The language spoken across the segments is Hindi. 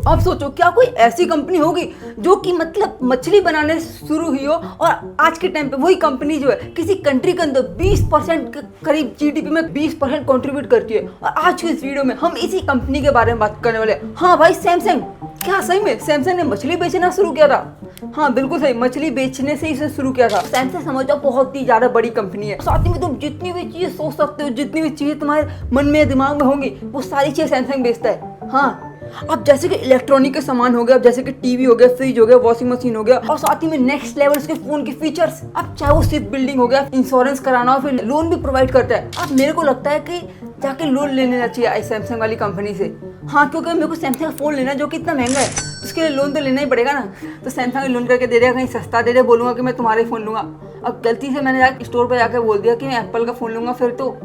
अब सोचो क्या कोई ऐसी कंपनी होगी जो कि मतलब मछली बनाने से शुरू हुई हो और आज के टाइम पे वही कंपनी जो है किसी कंट्री के अंदर 20% के करीब जीडीपी में 20% कंट्रीब्यूट करती है। और आज की इस वीडियो में हम इसी कंपनी के बारे में बात करने वाले हैं। हाँ भाई, सैमसंग। क्या सही में सैमसंग ने मछली बेचना शुरू किया था? हाँ बिल्कुल सही, मछली बेचने से ही इसे शुरू किया था। सैमसंग समझो बहुत ही ज्यादा बड़ी कंपनी है। साथ ही में तुम जितनी भी चीजें सोच सकते हो, जितनी भी चीजें तुम्हारे मन में दिमाग में होंगी, वो सारी चीजें सैमसंग बेचता है। हाँ, अब जैसे कि इलेक्ट्रॉनिक के सामान हो गया, अब जैसे कि टीवी हो गया, फ्रिज हो गया, वॉशिंग मशीन हो गया, और साथ ही में नेक्स्ट लेवल के फोन के फीचर्स। अब चाहे वो सिर्फ बिल्डिंग हो गया, इंश्योरेंस कराना हो, फिर लोन भी प्रोवाइड करता है। अब मेरे को लगता है कि जाके लोन ले लेना चाहिए सैमसंग वाली कंपनी से। हाँ, क्योंकि मेरे को सैमसंग का फोन लेना जो कि इतना महंगा है, उसके लिए लोन तो लेना ही पड़ेगा ना। तो सैमसंग लोन करके दे देगा, कहीं सस्ता दे दे, बोलूंगा कि मैं तुम्हारे फोन लूंगा। अब गलती से मैंने जाकर स्टोर पर जाकर बोल दिया कि मैं एप्पल का फोन लूंगा, फिर तो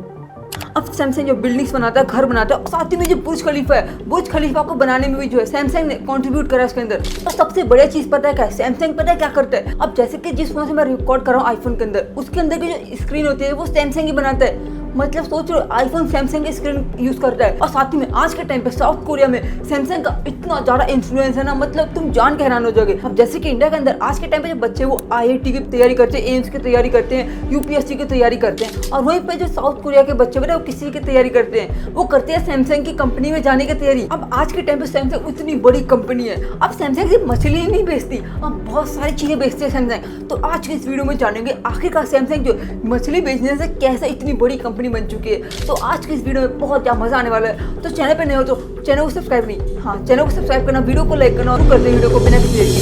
अब सैमसंग जो बिल्डिंग्स बनाता है, घर बनाता है, और साथ ही में जो बुर्ज खलीफा है, बुर्ज खलीफा को बनाने में भी जो है सैमसंग ने कंट्रीब्यूट करा इसके अंदर। और सबसे बड़ी चीज पता है क्या है? सैमसंग पता है क्या करता है? अब जैसे कि जिस फोन से मैं रिकॉर्ड कर रहा हूँ आईफोन के अंदर, उसके अंदर की जो स्क्रीन होती है वो सैमसंग ही बनाता है। मतलब सोच लो, आईफोन सैमसंग की स्क्रीन यूज करता है। और साथ ही में आज के टाइम पे साउथ कोरिया में सैमसंग का इतना ज्यादा इन्फ्लुएंस है ना, मतलब तुम जान के हैरान हो जाओगे। अब जैसे कि इंडिया के अंदर आज के टाइम पे जो बच्चे वो आईआईटी की तैयारी करते हैं, एम्स की तैयारी करते हैं, यूपीएससी की तैयारी करते हैं, और वहीं पे जो साउथ कोरिया के बच्चे वो किसी की तैयारी करते हैं, वो करते हैं सैमसंग की कंपनी में जाने की तैयारी। अब आज के टाइम पे सैमसंग इतनी बड़ी कंपनी है। अब सैमसंग सिर्फ मछली ही नहीं बेचती, अब बहुत सारी चीजें बेचती है सैमसंग। तो आज की इस वीडियो में जानेंगे आखिरकार सैमसंग जो मछली बेचने से कैसे इतनी बड़ी कंपनी बन चुकी है। तो आज की इस वीडियो में बहुत ज्यादा मजा आने वाला है। तो चैनल पे नए हो तो चैनल को सब्सक्राइब नहीं, हाँ चैनल को सब्सक्राइब करना, वीडियो को लाइक करना, और करते हैं वीडियो को बिना किसी देरी के।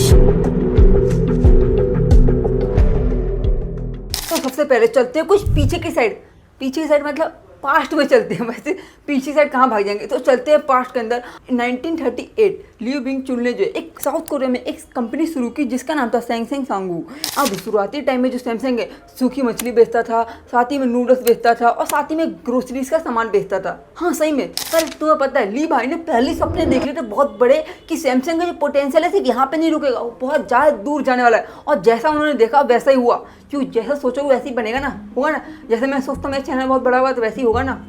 तो सबसे पहले चलते हैं कुछ पीछे की साइड। पीछे की साइड मतलब पास्ट में चलते हैं, वैसे पीछे साइड कहाँ भाग जाएंगे। तो चलते हैं पास्ट के अंदर। 1938 लियू बिंग चुन ने जो एक साउथ कोरिया में एक कंपनी शुरू की जिसका नाम था सैमसंग सांगू। अब शुरुआती टाइम में जो सैमसंग है सूखी मछली बेचता था, साथ ही में नूडल्स बेचता था, और साथ ही में ग्रोसरीज का सामान बेचता था। हाँ सही में, पर तुम्हें पता है ली भाई ने पहले सपने देख लिए थे बहुत बड़े कि सैमसंग का जो पोटेंशियल है सिर्फ यहाँ पे नहीं रुकेगा, वो बहुत ज़्यादा दूर जाने वाला है। और जैसा उन्होंने देखा वैसा ही हुआ, क्यों जैसा सोचोगे वैसे ही बनेगा ना, होगा ना। जैसे मैं सोचता हूँ मेरा चैनल बहुत बड़ा हुआ तो वैसे ही होगा ना,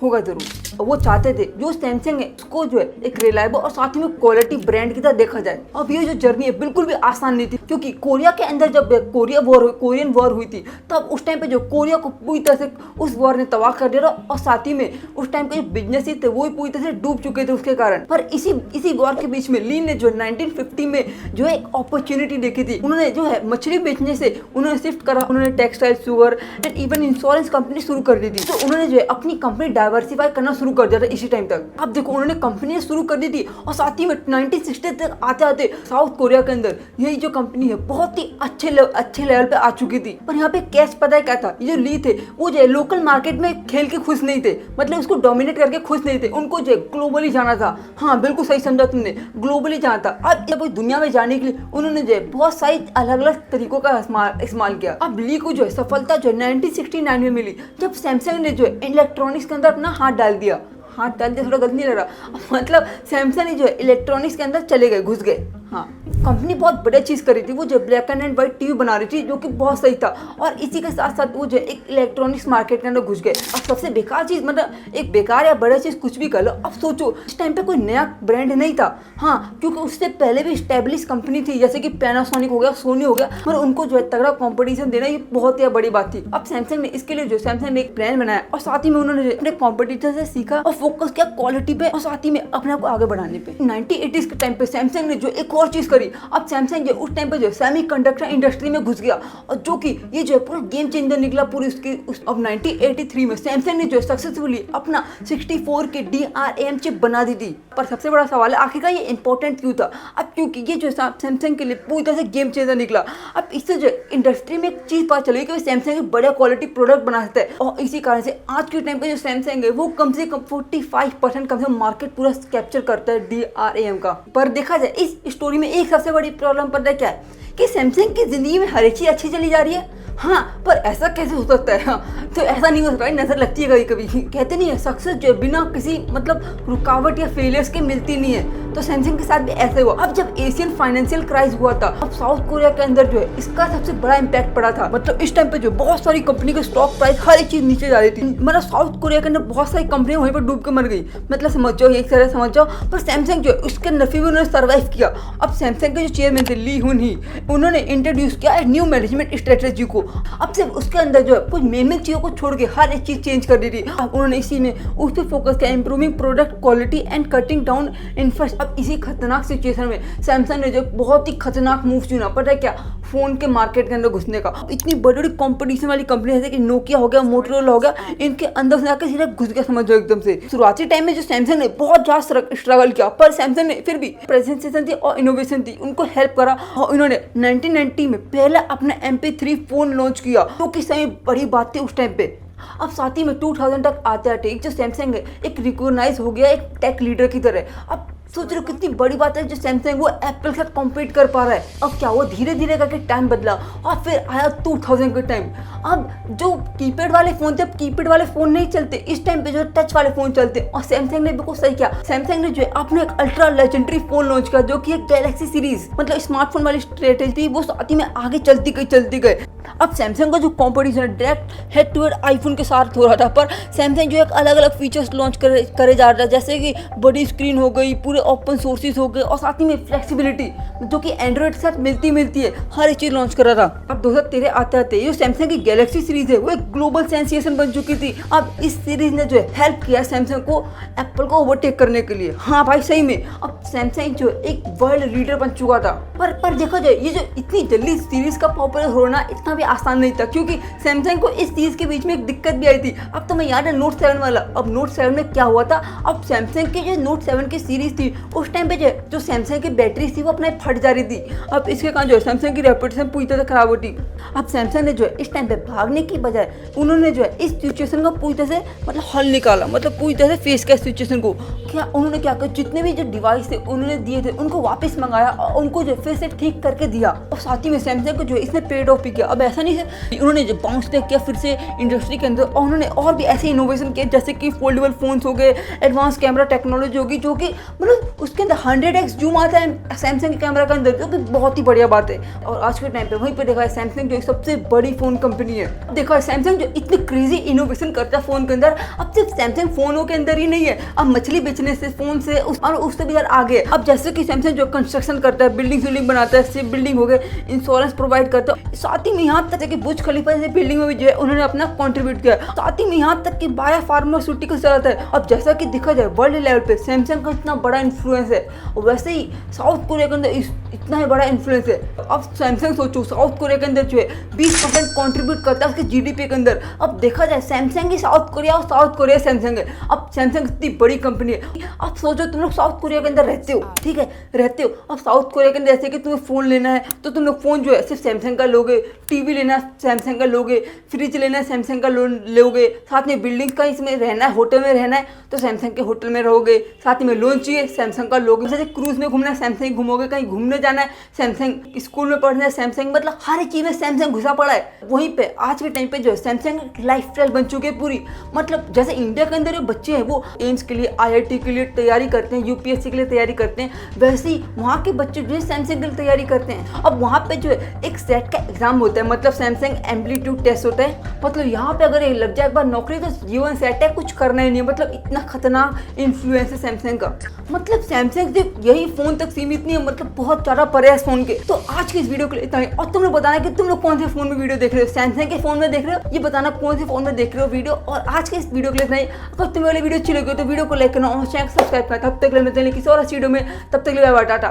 होगा जरूर। वो चाहते थे जो सैमसंग है उसको जो है एक रिलायबल और साथ ही में क्वालिटी ब्रांड की तरह देखा जाए। अब ये जो जर्नी है बिल्कुल भी आसान नहीं थी, क्योंकि कोरिया के अंदर जब कोरियन वॉर हुई थी, तब उस टाइम पे जो कोरिया को पूरी तरह से उस वॉर ने तबाह कर दिया, और साथ ही में उस टाइम के जो बिजनेस थे वो पूरी तरह से डूब चुके थे उसके कारण। पर इसी वॉर के बीच में ली ने जो 1950 में जो है एक अपॉर्चुनिटी देखी थी। उन्होंने जो है मछली बेचने से उन्होंने शिफ्ट करा, उन्होंने textile, sugar and even insurance company शुरू कर दी थी। तो उन्होंने जो है अपनी कंपनी डाइवर्सिफाई करना शुरू कर दिया था इसी टाइम तक। अब देखो उन्होंने कंपनी शुरू कर दी थी, और साथ ही में 1960 तक आते आते साउथ कोरिया के अंदर यही जो कंपनी है बहुत ही अच्छे लेवल पे आ चुकी थी। पर यहाँ पे कैच पता है क्या था? ये जो ली थे वो जो लोकल मार्केट में खेल के खुश नहीं थे, मतलब उसको डोमिनेट करके खुश नहीं थे, उनको जो ग्लोबली जाना था। हाँ बिल्कुल सही समझा तुमने, ग्लोबली जाना था। अब जब दुनिया में जाने के लिए उन्होंने जो बहुत सारी अलग अलग तरीकों का इस्तेमाल किया। अब ली को जो है सफलता जो 1969 में मिली, जब सैमसंग ने जो है इलेक्ट्रॉनिक्स के अंदर अपना हाथ डाल दिया। थोड़ा गलत नहीं लग रहा, मतलब सैमसंग ने जो है इलेक्ट्रॉनिक्स के अंदर चले गए, घुस गए। हाँ, कंपनी बहुत बढ़िया चीज़ करी थी, वो जो ब्लैक एंड व्हाइट टीवी बना रही थी जो कि बहुत सही था, और इसी के साथ साथ वो जो एक इलेक्ट्रॉनिक्स मार्केट के अंदर घुस गए। और सबसे बेकार चीज़, मतलब एक बेकार या बड़ा चीज़ कुछ भी कर लो, अब सोचो इस टाइम पे कोई नया ब्रांड नहीं था। हाँ, क्योंकि उससे पहले भी स्टेब्लिश कंपनी थी, जैसे कि पैनासोनिक हो गया, सोनी हो गया, पर उनको जो है तगड़ा कॉम्पिटिशन देना ये बहुत ही बड़ी बात थी। अब सैमसंग ने इसके लिए जो सैमसंग ने एक प्लान बनाया, और साथ ही में उन्होंने अपने कॉम्पिटिटर से सीखा और फोकस किया क्वालिटी पे, और साथ ही में अपने आप को आगे बढ़ाने पे। 1980s के टाइम पे सैमसंग ने जो एक और चीज़ करी। अब सैमसंग जो उस टाइम पे जो सेमीकंडक्टर इंडस्ट्री में घुस गया, और जो कि ये जो है पूरा गेम चेंजर निकला पूरी उसकी। अब 1983 में सैमसंग ने जो सक्सेसफुली अपना 64 के DRAM चिप बना दी थी। पर सबसे बड़ा सवाल है आखिरकार ये इंपॉर्टेंट क्यों था? अब क्योंकि ये जो सैमसंग के लिए पूरी तरह से गेम चेंजर निकला। अब इससे जो इंडस्ट्री में एक चीज़ पता चली कि सैमसंग बढ़िया क्वालिटी प्रोडक्ट बना सकता है, और इसी कारण से आज के टाइम पे जो सैमसंग है वो कम से कम 45% कम से कम मार्केट पूरा कैप्चर करता है DRAM का। पर देखा जाए इस स्टोरी में एक सबसे बड़ी प्रॉब्लम पता है क्या है? कि सैमसंग की जिंदगी में हर एक चीज अच्छी चली जा रही है। हाँ, पर ऐसा कैसे हो सकता है? हाँ, तो ऐसा नहीं हो सकता, नजर लगती है कभी कभी। कहते नहीं है सक्सेस जो बिना किसी मतलब रुकावट या फेलियर्स के मिलती नहीं है। तो सैमसंग के साथ भी ऐसे हुआ। अब जब एशियन फाइनेंशियल क्राइसिस हुआ था, अब साउथ कोरिया के अंदर जो है इसका सबसे बड़ा इम्पैक्ट पड़ा था। मतलब इस टाइम पे जो बहुत सारी कंपनी के स्टॉक प्राइस हर एक चीज नीचे जा रही थी। मतलब साउथ कोरिया के अंदर बहुत सारी कंपनियां वहीं पर डूब के मर गई, मतलब समझ जाओ, एक तरह समझ जाओ। पर सैमसंग जो है उसके अंदर फिर भी उन्होंने सर्वाइव किया। अब सैमसंग के जो चेयरमैन थे ली हुन ही, उन्होंने इंट्रोड्यूस किया एक न्यू मैनेजमेंट स्ट्रेटेजी को। अब सिर्फ उसके अंदर जो है कुछ मेन चीजों को छोड़ के हर एक चीज चेंज कर दी थी। अब उन्होंने इसी में उस पर फोकस किया, improving product quality and cutting down infrastructure. अब इसी खतरनाक सिचुएशन में सैमसंग ने जो बहुत ही खतरनाक मूव चुना, पता है क्या, फोन के मार्केट के अंदर घुसने का। इतनी बड़ी बड़ी कंपटीशन वाली कंपनी जैसे कि नोकिया हो गया, मोटोरोला हो गया, इनके अंदर से आकर सीधा घुस गया, समझ जाओ एकदम से। शुरुआती टाइम में जो सैमसंग ने बहुत ज्यादा स्ट्रगल किया, पर सैमसंग ने फिर भी प्रेजेंटेशन थी और इनोवेशन थी, उनको हेल्प करा और इन्होंने 1990 में पहला अपना MP3 फोन लॉन्च किया, जो कि सही बड़ी बात थी उस टाइम पे। अब साथ ही में 2000 तक आते आते जो सैमसंग है एक रिकॉग्नाइज हो गया एक टेक लीडर की तरह। अब सोच रहे हो कितनी बड़ी बात है जो सैमसंग वो एप्पल के साथ कॉम्पीट कर पा रहा है। अब क्या हुआ, धीरे धीरे करके टाइम बदला और फिर आया 2000 का टाइम। अब जो कीपैड वाले फोन थे, अब कीपैड वाले फोन नहीं चलते, इस टाइम पे जो टच वाले फोन चलते और सैमसंग ने बिल्कुल सही किया। सैमसंग ने जो है अपने एक अल्ट्रा लेजेंडरी फोन लॉन्च किया, जो कि एक गैलेक्सी सीरीज, मतलब स्मार्टफोन वाली स्ट्रेटेजी थी, वो साथ ही में आगे चलती गई। अब सैमसंग का जो competition direct head to head iPhone के साथ हो रहा था, पर सैमसंग जो एक अलग अलग फीचर्स लॉन्च करे जा रहा था, जैसे कि बड़ी स्क्रीन हो गई, पूरे ओपन सोर्सेज हो गए और साथ ही में फ्लेक्सिबिलिटी जो कि एंड्रॉइड के साथ मिलती है, हर एक चीज लॉन्च कर रहा था। अब 2013 आते आते जो सैमसंग की गैलेक्सी सीरीज है वो एक ग्लोबल सेंसेशन बन चुकी थी। अब इस सीरीज ने जो है हेल्प किया सैमसंग को एप्पल को ओवरटेक करने के लिए। हाँ भाई सही में अब सैमसंग जो एक वर्ल्ड लीडर बन चुका था। पर देखा जाए ये जो इतनी जल्दी सीरीज का पॉपुलर होना इतना भी आसान नहीं था, क्योंकि सैमसंग को इस चीज के बीच में एक दिक्कत भी आई थी। अब तो मैं याद है नोट 7 वाला। अब नोट 7 में क्या हुआ था, अब सैमसंग की जो नोट 7 की सीरीज थी उस टाइम पे जो सैमसंग की बैटरी थी वो अपने फट जा रही थी। अब इसके कारण जो है सैमसंग की रेपुटेशन पूरी तरह खराब होती। अब सैमसंग ने जो है इस टाइम पे भागने की बजाय उन्होंने जो है इस सिचुएशन को पूरी तरह से मतलब हल निकाला, मतलब पूरी तरह से फेस किया सिचुएशन को। क्या उन्होंने क्या किया, जितने भी जो डिवाइस थे उन्होंने दिए थे उनको वापस मंगाया और उनको जो फिर से ठीक करके दिया। और साथ ही में सैमसंग को जो इसने पेड ऑफ भी किया। अब ऐसा नहीं है, उन्होंने जो बाउंस बैक किया फिर से इंडस्ट्री के अंदर, और उन्होंने और भी ऐसे इनोवेशन किए जैसे कि फोल्डेबल फोन्स हो गए, एडवांस कैमरा टेक्नोलॉजी होगी, जो कि मतलब उसके अंदर 100x जूम आता है सैमसंग के कैमरा के अंदर, जो कि बहुत ही बढ़िया बात है। और आज के टाइम पे वहीं पे देखा है सैमसंग जो एक सबसे बड़ी फोन कंपनी है। देखा है सैमसंग जो इतनी क्रेजी इनोवेशन करता है फोन के अंदर। अब सिर्फ सैमसंग फोनों के अंदर ही नहीं है, अब मछली बेचने से फोन से और उससे भी यार आगे। अब जैसे कि सैमसंग जो कंस्ट्रक्शन करता है, बिल्डिंग बनाता है, सिर्फ बिल्डिंग हो गए, इंश्योरेंस प्रोवाइड करता है, साथ ही में यहाँ तक कि बुर्ज खलीफा जैसे बिल्डिंग में भी जो है उन्होंने अपना कॉन्ट्रीब्यूट किया। साथ ही में यहाँ तक कि बायो फार्मास्यूटिकल चलाता है। अब जैसा कि देखा जाए वर्ल्ड लेवल पे सैमसंग का इतना बड़ा इन्फ्लुएंस है, वैसे ही साउथ कोरिया के अंदर इतना ही बड़ा इन्फ्लुएंस है। अब सैमसंग सोचो साउथ कोरिया के अंदर जो है 20% कॉन्ट्रीब्यूट करता है उसके GDP के अंदर। अब देखा जाए सैमसंग ही साउथ कोरिया और साउथ कोरिया सैमसंग है। अब सैमसंग इतनी बड़ी कंपनी है। अब सोचो तुम लोग साउथ कोरिया के अंदर रहते हो, ठीक है, रहते हो। अब साउथ कोरिया के अंदर जैसे कि तुम्हें फ़ोन लेना है तो तुम लोग फ़ोन जो है सिर्फ सैमसंग का लोगे, टीवी लेना सैमसंग का लोगे, फ्रिज लेना है सैमसंग का लोगे, साथ में बिल्डिंग का इसमें रहना है, होटल में रहना है तो सैमसंग के होटल में रहोगे, साथ में लोन चाहिए सैमसंग का लोगे, जैसे क्रूज में घूमना है सैमसंग घूमोगे, कहीं घूमने जाना है सैमसंग, स्कूल में पढ़ना है सैमसंग, मतलब हर एक चीज़ में सैमसंग घुसा पड़ा है। वहीं पे आज के टाइम पे जो है सैमसंग लाइफ स्टाइल बन चुकी है पूरी। मतलब जैसे इंडिया के अंदर जो बच्चे हैं वो एम्स के लिए, IIT के लिए तैयारी करते हैं, UPSC के लिए तैयारी करते हैं, वैसे ही वहाँ के बच्चे जो है सैमसंग के लिए तैयारी करते हैं। अब वहाँ पे जो है एक सेट का एग्जाम होता है, मतलब सैमसंग एम्पलीट्यूड टेस्ट होता है। मतलब यहाँ पे अगर ये लग जाए एक बार नौकरी तो जीवन सेट है, कुछ करना ही नहीं है। मतलब इतना खतरनाक इन्फ्लुएंस है सैमसंग का। मतलब सैमसंग सिर्फ यही फोन तक सीमित नहीं है, मतलब बहुत ज़्यादा परे है फोन के। तो आज के इस वीडियो के लिए इतना ही। और तुम लोग बताना कि तुम लोग कौन से फोन में वीडियो देख रहे हो, सैमसंग के फोन में देख रहे हो, ये बताना कौन से फोन में देख रहे हो वीडियो। और आज के इस वीडियो के लिए इतना ही। अगर तुम्हें वाली वीडियो अच्छी लगी तो वीडियो को लाइक करना और चैनल सब्सक्राइब करना। तब तक मिलते हैं किसी और वीडियो में, तब तक टाटा।